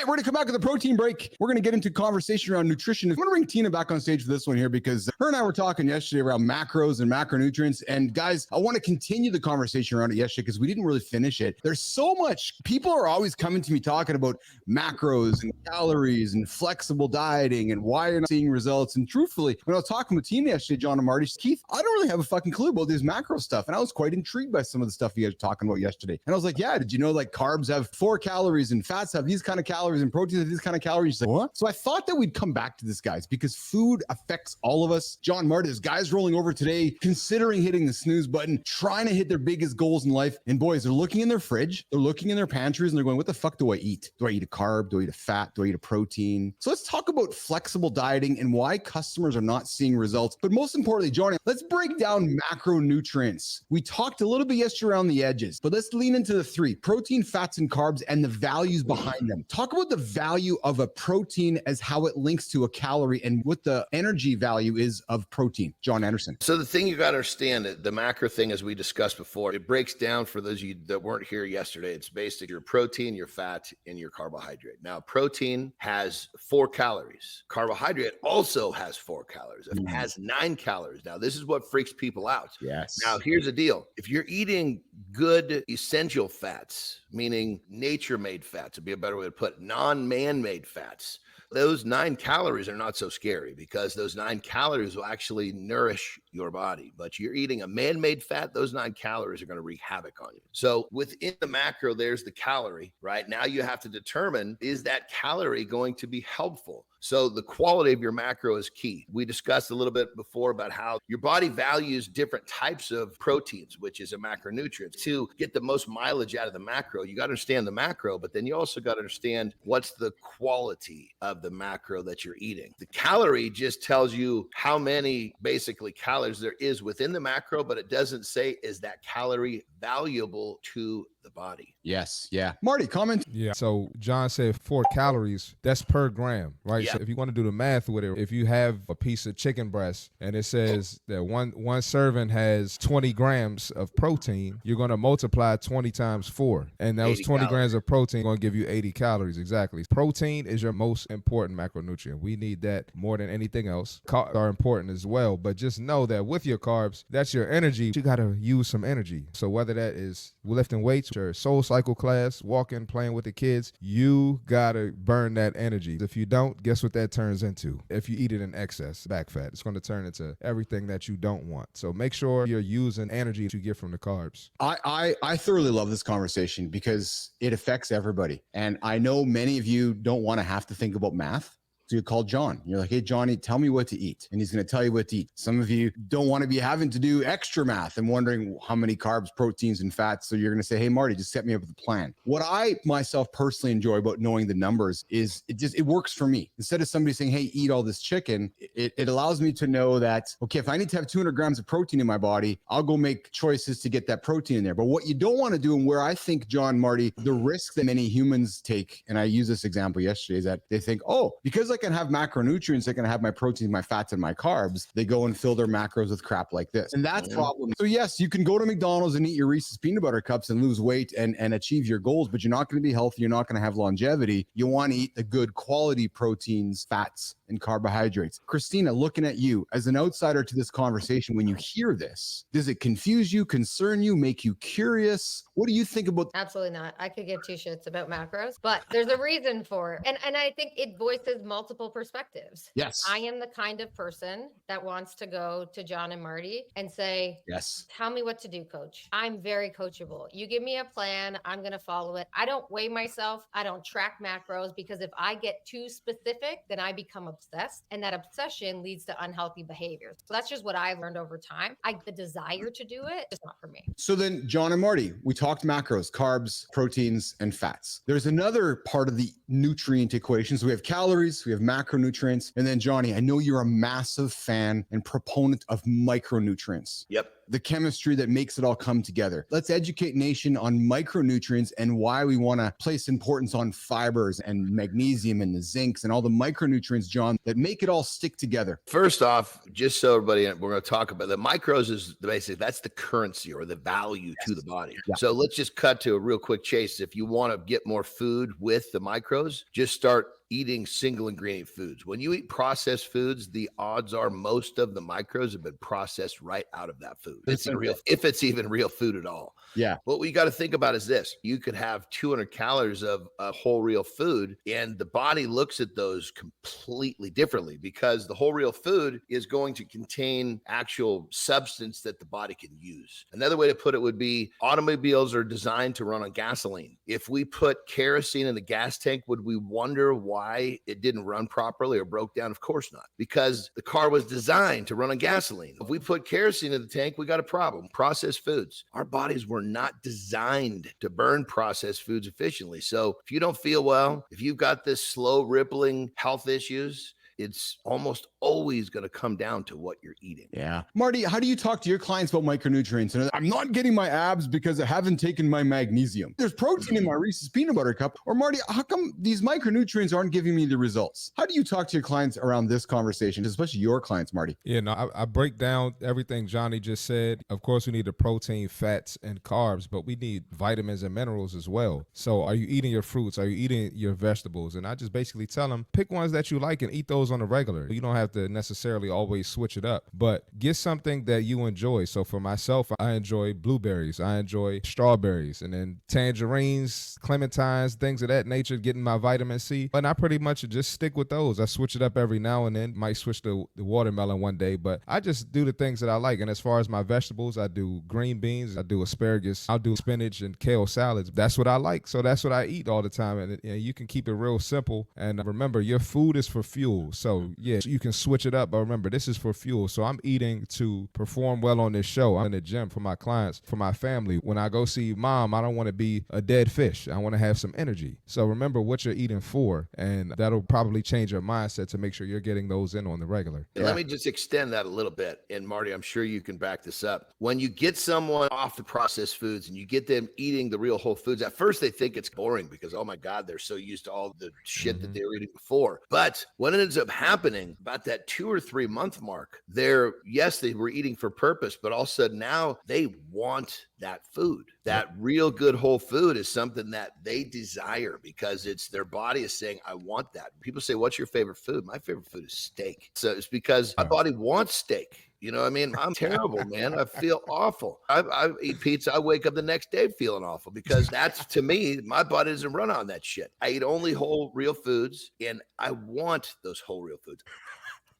we're going to come back with a protein break. We're going to get into conversation around nutrition. I'm going to bring Tina back on stage for this one here because her and I were talking yesterday around macros and macronutrients. And guys, I want to continue the conversation around it yesterday because we didn't really finish it. There's so much. People are always coming to me talking about macros and calories and flexible dieting and why you're not seeing results. And truthfully, when I was talking with Tina yesterday, John and Marty, Keith, I don't really have a fucking clue about this macro stuff. And I was quite intrigued by some of the stuff you guys were talking about yesterday. And I was like, yeah, did you know like carbs have 4 calories and fats have these kind of calories and proteins have these kind of calories? She's like, what? So I thought that we'd come back to this, guys, because food affects all of us. John, Marty, there's guys rolling over today, considering hitting the snooze button, trying to hit their biggest goals in life. And boys, they're looking in their fridge, they're looking in their pantries, and they're going, what the fuck do I eat? Do I eat a carb? Do I eat a fat? Do I eat a protein? So let's talk about flexible dieting and why customers are not seeing results. But most importantly, Johnny, let's break down macronutrients. We talked a little bit yesterday around the edges, but let's lean into the 3: protein, fats, and carbs, and the values behind them. Talk about the value of a protein as how it links to a calorie and what the energy value is of protein. John Anderson. So the thing you got to understand, that the macro thing, as we discussed before, it breaks down for those of you that weren't here yesterday. It's basically your protein, your fat, and your carbohydrate. Now, protein has 4 calories. Carbohydrate also has 4 calories. It has 9 calories. Now, this is what freaks people out. Yes. Now, here's the deal. If you're eating good essential fats, meaning nature-made fats, would be a better way to put it, non-man-made fats, those 9 calories are not so scary because those 9 calories will actually nourish your body. But you're eating a man-made fat, those 9 calories are going to wreak havoc on you. So within the macro, there's the calorie, right? Now you have to determine, is that calorie going to be helpful? So the quality of your macro is key. We discussed a little bit before about how your body values different types of proteins, which is a macronutrient. To get the most mileage out of the macro, you got to understand the macro, but then you also got to understand what's the quality of the macro that you're eating. The calorie just tells you how many basically calories there is within the macro, but it doesn't say, is that calorie valuable to the body? Yes. Yeah. Marty, comment. Yeah. So John said 4 calories, that's per gram, right? Yeah. So if you want to do the math with it, if you have a piece of chicken breast and it says that one serving has 20 grams of protein, you're going to multiply 20 times 4. And those 20 grams of protein going to give you 80 calories. Exactly. Protein is your most important macronutrient. We need that more than anything else. Carbs are important as well, but just know that with your carbs, that's your energy. You got to use some energy. So whether that is lifting weights, your soul cycle class, walking, playing with the kids, you got to burn that energy. If you don't, guess what that turns into? If you eat it in excess, back fat, it's going to turn into everything that you don't want. So make sure you're using energy that you get from the carbs. I thoroughly love this conversation because it affects everybody. And I know many of you don't want to have to think about math. So you call John. You're like, hey, Johnny, tell me what to eat. And he's going to tell you what to eat. Some of you don't want to be having to do extra math and wondering how many carbs, proteins, and fats. So you're going to say, hey, Marty, just set me up with a plan. What I myself personally enjoy about knowing the numbers is it works for me. Instead of somebody saying, hey, eat all this chicken, it allows me to know that, okay, if I need to have 200 grams of protein in my body, I'll go make choices to get that protein in there. But what you don't want to do, and where I think, John, Marty, the risk that many humans take, and I used this example yesterday, is that they think, oh, because I can have macronutrients, I can have my proteins, my fats, and my carbs. They go and fill their macros with crap like this. And that's problem. So yes, you can go to McDonald's and eat your Reese's peanut butter cups and lose weight and achieve your goals, but you're not going to be healthy. You're not going to have longevity. You want to eat the good quality proteins, fats, and carbohydrates. Christina, looking at you as an outsider to this conversation, when you hear this, does it confuse you, concern you, make you curious? What do you think about? Absolutely not. I could give 2 shits about macros, but there's a reason for it. And I think it voices multiple perspectives. Yes. I am the kind of person that wants to go to John and Marty and say, yes, tell me what to do, coach. I'm very coachable. You give me a plan, I'm going to follow it. I don't weigh myself. I don't track macros, because if I get too specific, then I become obsessed, and that obsession leads to unhealthy behaviors. So that's just what I've learned over time. The desire to do it is not for me. So then, John and Marty, we talked macros, carbs, proteins, and fats. There's another part of the nutrient equation. So we have calories, we have macronutrients, and then Johnny, I know you're a massive fan and proponent of micronutrients. Yep. the chemistry that makes it all come together. Let's educate nation on micronutrients and why we want to place importance on fibers and magnesium and the zincs and all the micronutrients, John, that make it all stick together. First off, just so everybody, we're going to talk about the micros is basically that's the currency or the value to the body. Yeah. So let's just cut to a real quick chase. If you want to get more food with the micros, just start eating single ingredient foods. When you eat processed foods, the odds are most of the micros have been processed right out of that food. If it's even real food at all. Yeah. What we got to think about is this. You could have 200 calories of a whole real food, and the body looks at those completely differently because the whole real food is going to contain actual substance that the body can use. Another way to put it would be automobiles are designed to run on gasoline. If we put kerosene in the gas tank, would we wonder why it didn't run properly or broke down? Of course not, because the car was designed to run on gasoline. If we put kerosene in the tank, we got a problem. Processed foods. Our bodies were not designed to burn processed foods efficiently. So if you don't feel well, if you've got this slow rippling health issues, it's almost always going to come down to what you're eating. Yeah. Marty, how do you talk to your clients about micronutrients? And I'm not getting my abs because I haven't taken my magnesium. There's protein in my Reese's peanut butter cup. Or Marty, how come these micronutrients aren't giving me the results? How do you talk to your clients around this conversation, especially your clients, Marty? Yeah, no, I break down everything Johnny just said. Of course, we need the protein, fats, and carbs, but we need vitamins and minerals as well. So are you eating your fruits? Are you eating your vegetables? And I just basically tell them, pick ones that you like and eat those on a regular. You don't have to necessarily always switch it up, but get something that you enjoy. So for myself, I enjoy blueberries, I enjoy strawberries, and then tangerines, clementines, things of that nature, getting my vitamin C. And I pretty much just stick with those. I switch it up every now and then, might switch to the watermelon one day, but I just do the things that I like. And as far as my vegetables, I do green beans, I do asparagus, I'll do spinach and kale salads. That's what I like. So that's what I eat all the time. And you can keep it real simple. And remember, your food is for fuel. So yeah, you can switch it up, but remember, this is for fuel. So I'm eating to perform well on this show. I'm in the gym for my clients, for my family. When I go see mom, I don't want to be a dead fish. I want to have some energy. So remember what you're eating for, and that'll probably change your mindset to make sure you're getting those in on the regular. And let me just extend that a little bit. And Marty, I'm sure you can back this up. When you get someone off the processed foods and you get them eating the real whole foods, at first they think it's boring because, oh my God, they're so used to all the shit that they were eating before. But what ends up happening about that 2 or 3 month mark, they were eating for purpose, but all of a sudden now they want that food. That real good whole food is something that they desire because it's their body is saying, I want that. People say, what's your favorite food? My favorite food is steak. So it's because my body wants steak. You know what I mean? I'm terrible, man. I feel awful. I eat pizza. I wake up the next day feeling awful because that's, to me, my body doesn't run on that shit. I eat only whole real foods and I want those whole real foods.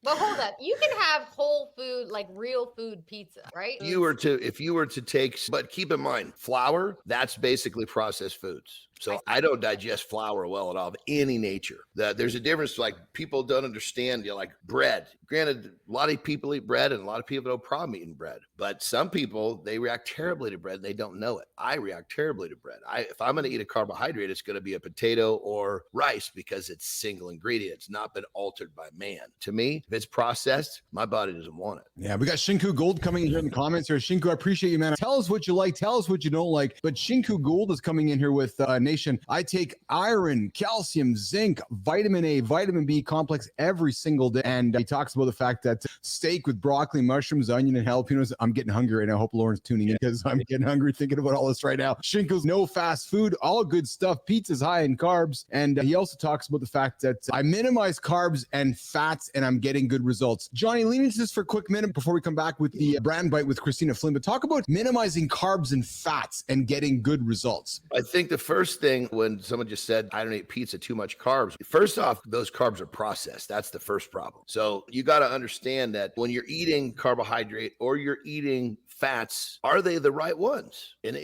But hold up, you can have whole food, like real food pizza, right? If you were to take, but keep in mind, flour, that's basically processed foods. So I don't digest flour well at all of any nature. There's a difference. Like people don't understand, like bread. Granted, a lot of people eat bread and a lot of people have no problem eating bread. But some people, they react terribly to bread and they don't know it. I react terribly to bread. If I'm going to eat a carbohydrate, it's going to be a potato or rice because it's single ingredient. It's not been altered by man. To me, if it's processed, my body doesn't want it. Yeah, we got Shinku Gold coming in here in the comments here. Shinku, I appreciate you, man. Tell us what you like. Tell us what you don't like. But Shinku Gold is coming in here with Nation. I take iron, calcium, zinc, vitamin A, vitamin B complex every single day. And he talks about the fact that steak with broccoli, mushrooms, onion, and jalapenos. I'm getting hungry, and I hope Lauren's tuning in because I'm getting hungry thinking about all this right now. Shinku's no fast food, all good stuff. Pizza's high in carbs. And he also talks about the fact that I minimize carbs and fats, and I'm getting good results. Johnny, lean into this for a quick minute before we come back with the brand bite with Christina Flynn. But talk about minimizing carbs and fats and getting good results. I think the first thing when someone just said, I don't eat pizza, too much carbs. First off, those carbs are processed. That's the first problem. So you got to understand that when you're eating carbohydrate or you're eating fats, are they the right ones? And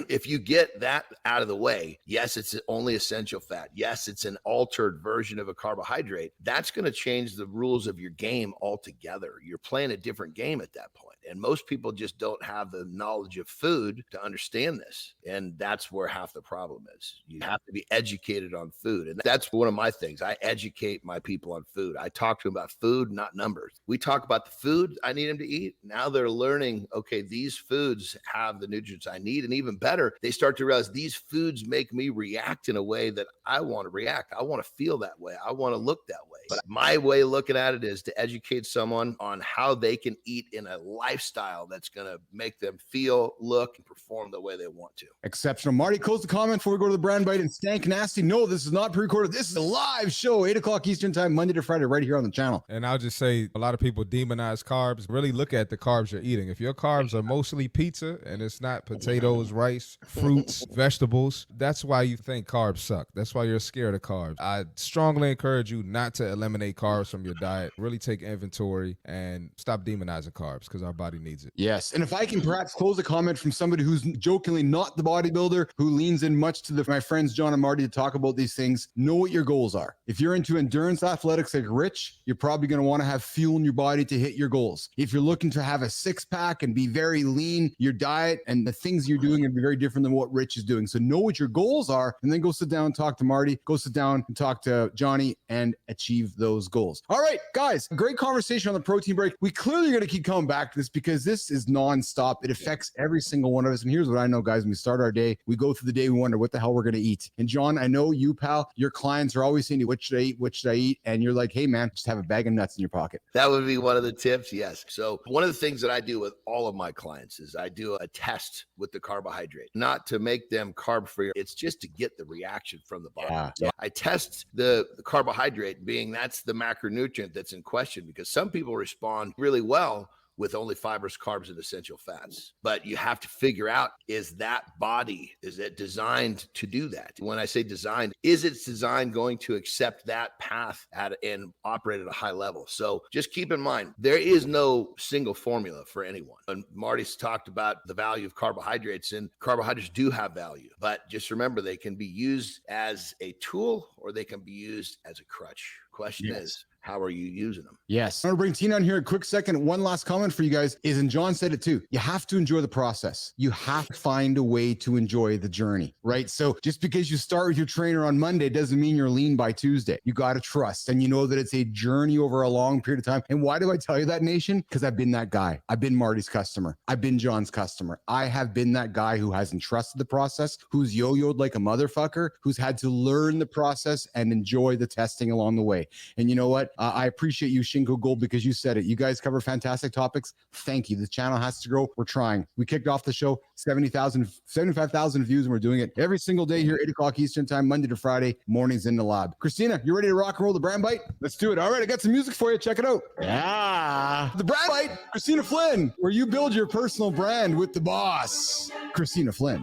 if you get that out of the way, yes, it's only essential fat. Yes, it's an altered version of a carbohydrate. That's going to change the rules of your game altogether. You're playing a different game at that point. And most people just don't have the knowledge of food to understand this. And that's where half the problem is. You have to be educated on food. And that's one of my things. I educate my people on food. I talk to them about food, not numbers. We talk about the food I need them to eat. Now they're learning, okay, these foods have the nutrients I need. And even better, they start to realize these foods make me react in a way that I want to react. I want to feel that way. I want to look that way. But my way of looking at it is to educate someone on how they can eat in a lifestyle that's going to make them feel, look, and perform the way they want to. Exceptional. Marty, close the comment before we go to the brand bite and stank nasty. No, this is not pre-recorded. This is a live show, 8 o'clock Eastern time, Monday to Friday, right here on the channel. And I'll just say, a lot of people demonize carbs. Really look at the carbs you're eating. If your carbs are mostly pizza and it's not potatoes, rice, fruits, vegetables, that's why you think carbs suck. That's why you're scared of carbs. I strongly encourage you not to eliminate carbs from your diet. Really take inventory and stop demonizing carbs because our body needs it. Yes. And if I can perhaps close a comment from somebody who's jokingly not the bodybuilder, who leans in much to my friends John and Marty to talk about these things, know what your goals are. If you're into endurance athletics like Rich, you're probably going to want to have fuel in your body to hit your goals. If you're looking to have a six-pack and be very lean, your diet and the things you're doing are very different than what Rich is doing. So know what your goals are, and then go sit down and talk to Marty, go sit down and talk to Johnny and achieve those goals. All right, guys, great conversation on the protein break. We clearly are going to keep coming back to this because this is nonstop. It affects every single one of us. And here's what I know, guys. When we start our day, we go through the day, we wonder what the hell we're going to eat. And John, I know you, pal, your clients are always saying, what should I eat? What should I eat? And you're like, hey, man, just have a bag of nuts in your pocket. That would be one of the tips. Yes. So one of the things that I do with all of my clients is I do a test with the carbohydrate, not to make them carb free. It's just to get the reaction from the body. Yeah. So I test the carbohydrate, being that's the macronutrient that's in question, because some people respond really well with only fibers, carbs, and essential fats. But you have to figure out, is it designed to do that? When I say designed, is its design going to accept that path and operate at a high level? So just keep in mind, there is no single formula for anyone. And Marty's talked about the value of carbohydrates, and carbohydrates do have value. But just remember, they can be used as a tool or they can be used as a crutch. Question is, how are you using them? Yes. I'm going to bring Tina on here a quick second. One last comment for you guys is, and John said it too, you have to enjoy the process. You have to find a way to enjoy the journey, right? So just because you start with your trainer on Monday doesn't mean you're lean by Tuesday. You got to trust, and you know that it's a journey over a long period of time. And why do I tell you that, nation? Because I've been that guy. I've been Marty's customer. I've been John's customer. I have been that guy who hasn't trusted the process, who's yo-yoed like a motherfucker, who's had to learn the process and enjoy the testing along the way. And you know what? I appreciate you, Shinko Gold, because you said it. You guys cover fantastic topics. Thank you. The channel has to grow. We're trying. We kicked off the show, 75,000 views, and we're doing it every single day here, 8 o'clock Eastern time, Monday to Friday, mornings in the lab. Christina, you ready to rock and roll the brand bite? Let's do it. All right, I got some music for you. Check it out. Yeah. The brand bite, Christina Flynn, where you build your personal brand with the boss, Christina Flynn.